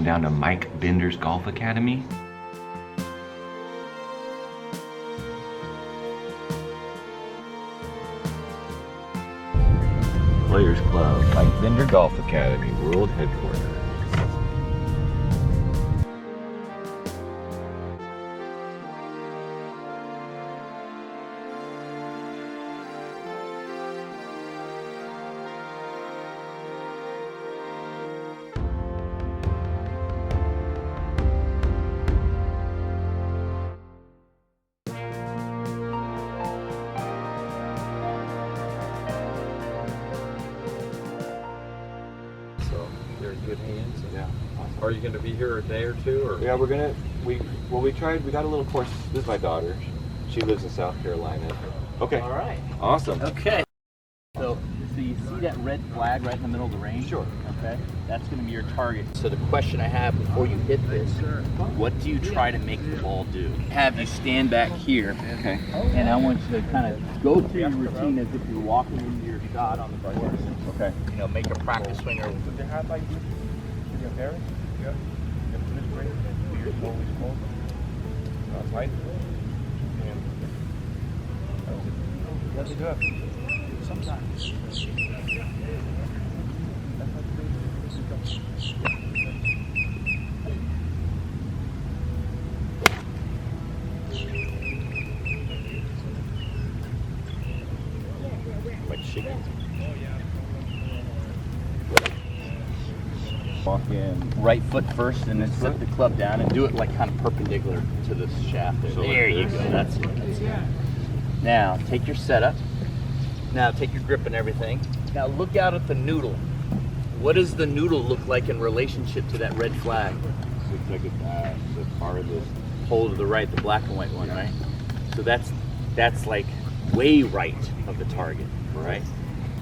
going down to Mike Bender's Golf Academy. Players Club, Mike Bender Golf Academy, World Headquarters. Good hands. Yeah. Are you going to be here a day or two? Or? Yeah, we got a little course. This is my daughter. She lives in South Carolina. Okay. All right. Awesome. Okay. So you see that red flag right in the middle of the range? Sure. Okay. That's going to be your target. So the question I have before you hit this, what do you try to make the ball do? Have you stand back here. Okay. And I want you to kind of go through your routine as if you're walking into your shot on the course. Okay. You know, make a practice swinger. Put your hand like this with your parents. Yeah. And put it right here. Slowly, slowly. Tight. And that's good. Sometimes. Walk in right foot first and then set the club down and do it like kind of perpendicular to the shaft there. There you go, that's it. Now take your setup. Now take your grip and everything. Now look out at the noodle. What does the noodle look like in relationship to that red flag? Looks like it's the farthest. Pole to the right, the black and white one, right? So that's like way right of the target, right?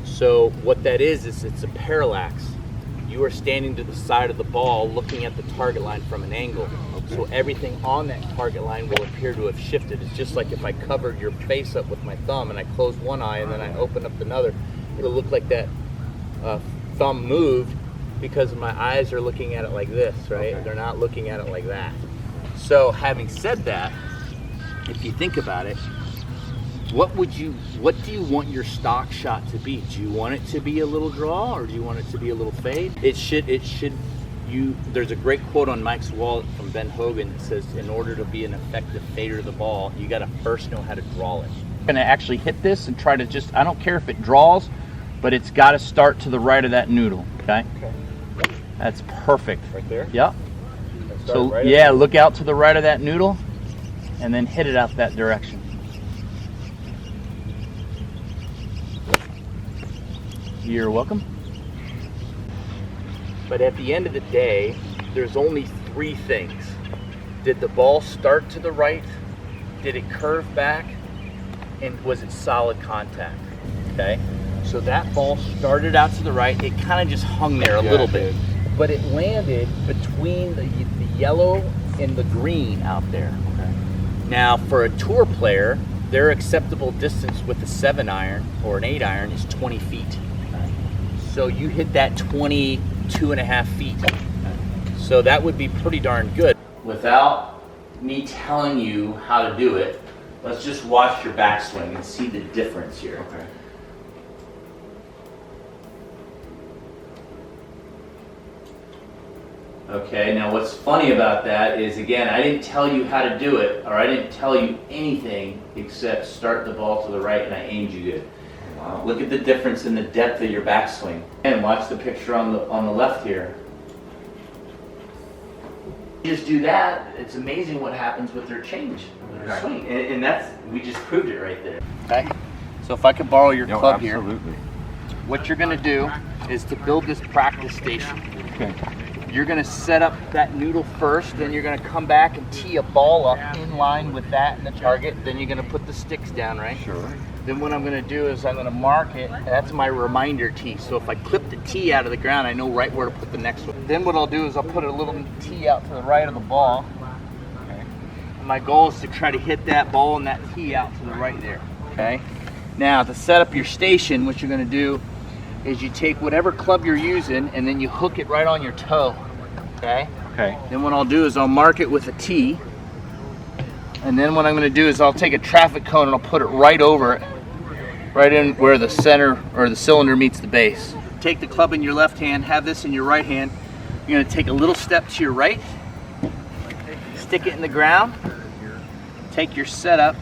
So what that is it's a parallax. You are standing to the side of the ball looking at the target line from an angle. Okay. So everything on that target line will appear to have shifted. It's just like if I covered your face up with my thumb and I closed one eye and then I opened up another, it'll look like that thumb moved because my eyes are looking at it like this, right? Okay. They're not looking at it like that. So having said that, if you think about it, what do you want your stock shot to be? Do you want it to be a little draw or do you want it to be a little fade? There's a great quote on Mike's wall from Ben Hogan that says, in order to be an effective fader of the ball, you gotta first know how to draw it. I'm gonna actually hit this and try to I don't care if it draws, but it's gotta start to the right of that noodle, okay? Okay. That's perfect. Right there? Yep. So right yeah, look out to the right of that noodle and then hit it out that direction. You're welcome. But at the end of the day, there's only three things. Did the ball start to the right? Did it curve back? And was it solid contact? Okay? So that ball started out to the right. It kind of just hung there a little bit. But it landed between the yellow and the green out there. Okay. Now, for a tour player, their acceptable distance with a 7-iron or an 8-iron is 20 feet. So you hit that 22.5 feet. So that would be pretty darn good. Without me telling you how to do it, let's just watch your backswing and see the difference here. Okay. Okay, now what's funny about that is, again, I didn't tell you how to do it, or I didn't tell you anything except start the ball to the right and I aimed you good. Wow. Look at the difference in the depth of your backswing. And watch the picture on the left here. You just do that, it's amazing what happens with their change, with their swing. And we just proved it right there. Okay, so if I could borrow your club here. What you're gonna do is to build this practice station. Okay. You're gonna set up that noodle first, then you're gonna come back and tee a ball up in line with that and the target, then you're gonna put the sticks down, right? Sure. Then what I'm gonna do is I'm gonna mark it, that's my reminder tee. So if I clip the tee out of the ground, I know right where to put the next one. Then what I'll do is I'll put a little tee out to the right of the ball. Okay. And my goal is to try to hit that ball and that tee out to the right there, okay? Now to set up your station, what you're gonna do is you take whatever club you're using and then you hook it right on your toe. Okay? Okay. Then what I'll do is I'll mark it with a T. And then what I'm going to do is I'll take a traffic cone and I'll put it right over it. Right in where the center or the cylinder meets the base. Take the club in your left hand, have this in your right hand. You're going to take a little step to your right, stick it in the ground, take your setup,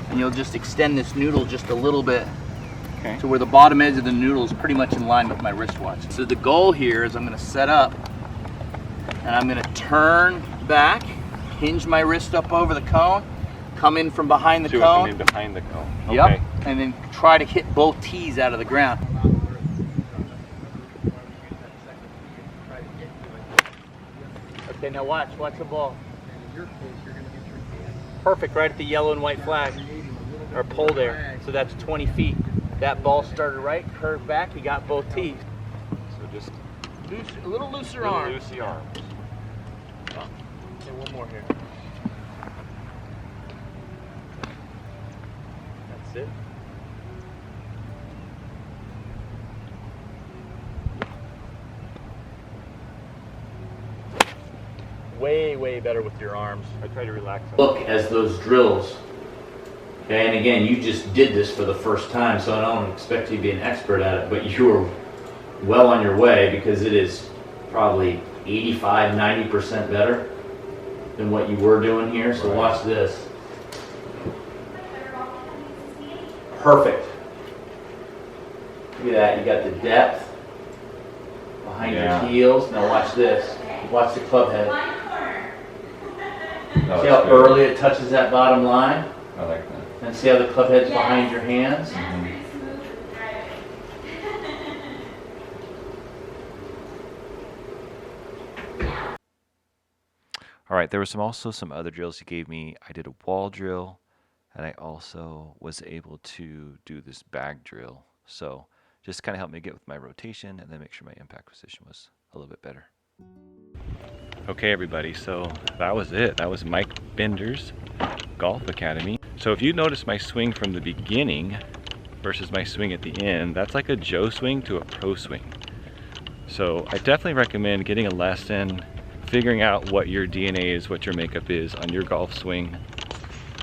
and you'll just extend this noodle just a little bit to where the bottom edge of the noodle is pretty much in line with my wristwatch. So the goal here is I'm going to set up and I'm going to turn back, hinge my wrist up over the cone, come in from behind the cone. Come in behind the cone. Yep. Okay. And then try to hit both T's out of the ground. Okay, now watch the ball. Perfect, right at the yellow and white flag, or pole there. So that's 20 feet. That ball started right, curved back, you got both T's. So just A little looser arm. loose the arms. Okay, one more here. That's it. Way better with your arms. I try to relax. Look as those drills. Okay, and again, you just did this for the first time, so I don't expect you to be an expert at it, but you're well on your way because it is probably 85–90% better than what you were doing here. So watch this. Perfect. Look at that, you got the depth behind your heels. Now watch this. Watch the club head. See how early it touches that bottom line? I like that. And see how the club head's behind your hands? All right, there was also some other drills he gave me. I did a wall drill, and I also was able to do this bag drill. So just kind of helped me get with my rotation and then make sure my impact position was a little bit better. Okay, everybody, so that was it. That was Mike Bender's Golf Academy. So if you notice my swing from the beginning versus my swing at the end, that's like a Joe swing to a pro swing. So I definitely recommend getting a lesson, figuring out what your DNA is, what your makeup is on your golf swing.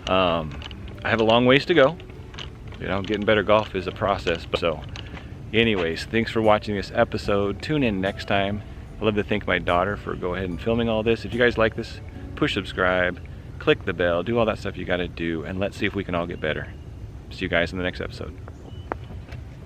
I have a long ways to go. You know, getting better golf is a process. So anyways, thanks for watching this episode. Tune in next time. I'd love to thank my daughter for go ahead and filming all this. If you guys like this, push subscribe, click the bell, do all that stuff you gotta do, and let's see if we can all get better. See you guys in the next episode.